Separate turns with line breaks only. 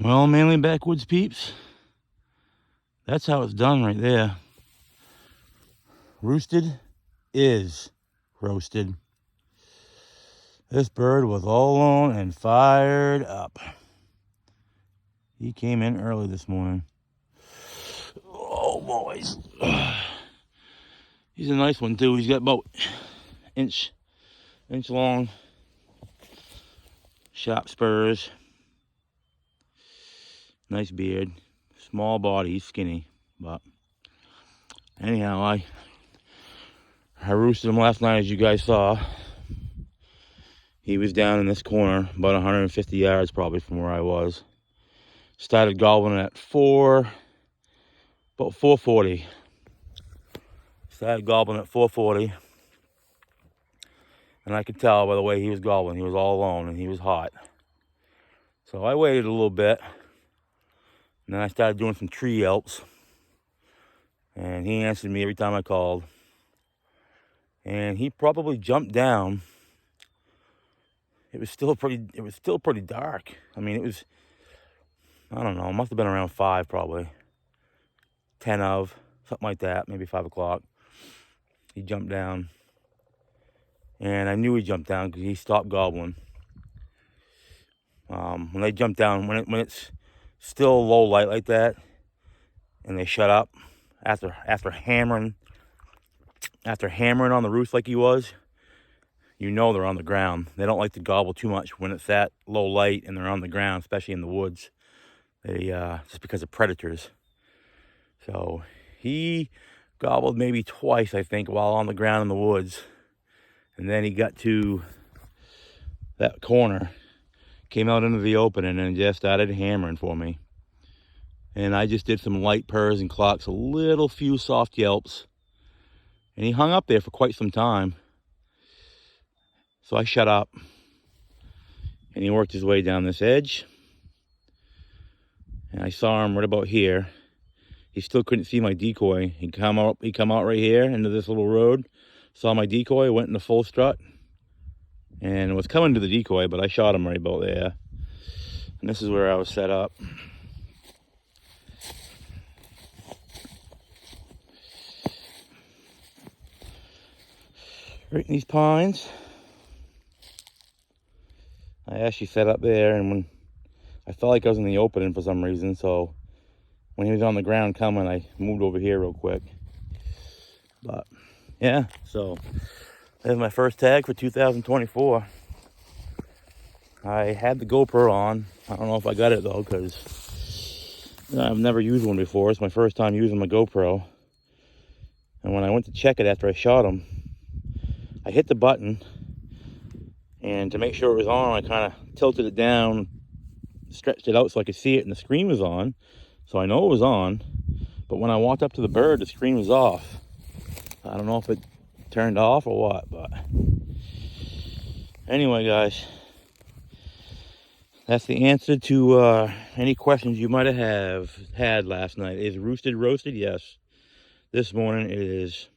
Well, mainly backwoods peeps. That's how it's done right there. Roosted is roasted. This bird was all alone and fired up. He came in early this morning. Oh, boys. He's a nice one, too. He's got about inch long, sharp spurs. Nice beard. Small body. He's skinny. But anyhow, I roosted him last night, as you guys saw. He was down in this corner, about 150 yards probably from where I was. Started gobbling at about 4:40. Started gobbling at 4:40. And I could tell by the way he was gobbling, he was all alone and he was hot. So I waited a little bit. And then I started doing some tree yelps. And he answered me every time I called. And he probably jumped down. It was still pretty dark. I mean, I don't know, it must have been around 5 probably. 10 of, something like that, maybe 5 o'clock. He jumped down. And I knew he jumped down because he stopped gobbling. When they jump down, when it's still low light like that, and they shut up after hammering on the roof like he was, you know they're on the ground. They don't like to gobble too much when it's that low light and they're on the ground, especially in the woods. They just because of predators. So he gobbled maybe twice, I think, while on the ground in the woods. And then he got to that corner, came out into the open, and then just started hammering for me. And I just did some light purrs and clucks, a few soft yelps. And he hung up there for quite some time. So I shut up. And he worked his way down this edge. And I saw him right about here. He still couldn't see my decoy. He come out right here into this little road. Saw my decoy, went in the full strut. And was coming to the decoy, but I shot him right about there. And this is where I was set up. Right in these pines. I actually set up there, and when I felt like I was in the opening for some reason, so when he was on the ground coming, I moved over here real quick. But yeah, so there's my first tag for 2024. I had the GoPro on. I don't know if I got it though, because I've never used one before. It's my first time using my GoPro. And when I went to check it after I shot him, I hit the button, and to make sure it was on, I kind of tilted it down, stretched it out so I could see it, and the screen was on. So I know it was on, but when I walked up to the bird, the screen was off. I don't know if it turned off or what, but anyway, guys, that's the answer to any questions you might have had last night. Is roosted roasted? Yes. This morning it is.